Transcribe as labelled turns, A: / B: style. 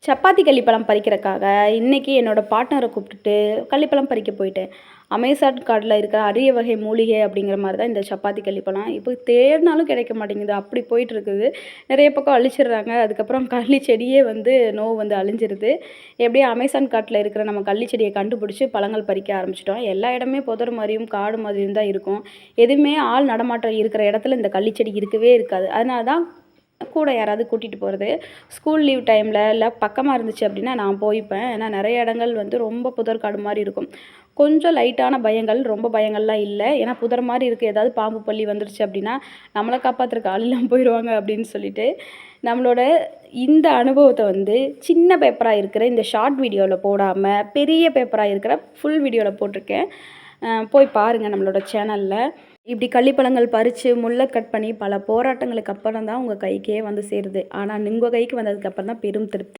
A: சப்பாத்தி கள்ளிப்பழம் பறிக்கிறக்காக இன்னைக்கு என்னோட பார்ட்னரை கூப்பிட்டுட்டு கள்ளிப்பழம் பறிக்க போயிட்டேன். அமேசான் கார்ட்ல இருக்கிற அரிய வகை மூலிகை அப்படிங்கிற மாரி தான் இந்த சப்பாத்தி கள்ளிப்பழம். இப்போ தேடினாலும் கிடைக்க மாட்டேங்குது. அப்படி போயிட்டுருக்குது. நிறைய பக்கம் அழிச்சிடுறாங்க. அதுக்கப்புறம் கள்ளி செடியே வந்து நோவு வந்து அழிஞ்சிருது. எப்படியோ அமேசான் கார்ட்ல இருக்கிற நம்ம கள்ளி செடியை கண்டுபிடிச்சு பழங்கள் பறிக்க ஆரம்பிச்சிட்டோம். எல்லா இடமே புதர் மாரியும், காடு மாதிரியும் தான் இருக்கும். எதுவுமே ஆள் நடமாட்டம் இருக்கிற இடத்துல இந்த கள்ளி செடி இருக்கவே இருக்காது. அதனால தான் கூட யாராவது கூட்டிகிட்டு போகிறது. ஸ்கூல் லீவ் டைமில் இல்லை பக்கமாக இருந்துச்சு அப்படின்னா நான் போய்ப்பேன். ஏன்னா நிறைய இடங்கள் வந்து ரொம்ப புதர் காடு மாதிரி இருக்கும். கொஞ்சம் லைட்டான பயங்கள், ரொம்ப பயங்கள்லாம் இல்லை. ஏன்னா புதர் மாதிரி இருக்குது, ஏதாவது பாம்பு பல்லி வந்துருச்சு அப்படின்னா நம்மளை காப்பாற்றுறக்கு ஆள் இல்லாமல் போயிடுவாங்க அப்படின்னு சொல்லிட்டு நம்மளோட இந்த அனுபவத்தை வந்து சின்ன பேப்பராக இருக்கிற இந்த ஷார்ட் வீடியோவில் போடாமல் பெரிய பேப்பராக இருக்கிற ஃபுல் வீடியோவில் போட்டிருக்கேன். போய் பாருங்கள் நம்மளோட சேனலில். இப்படி கள்ளிப்பழங்கள் பறித்து முள்ளை கட் பண்ணி பல போராட்டங்களுக்கு அப்புறம் தான் உங்கள் கைக்கே வந்து சேருது. ஆனால் உங்கள் கைக்கு வந்ததுக்கப்புறம் தான் பெரும் திருப்தி.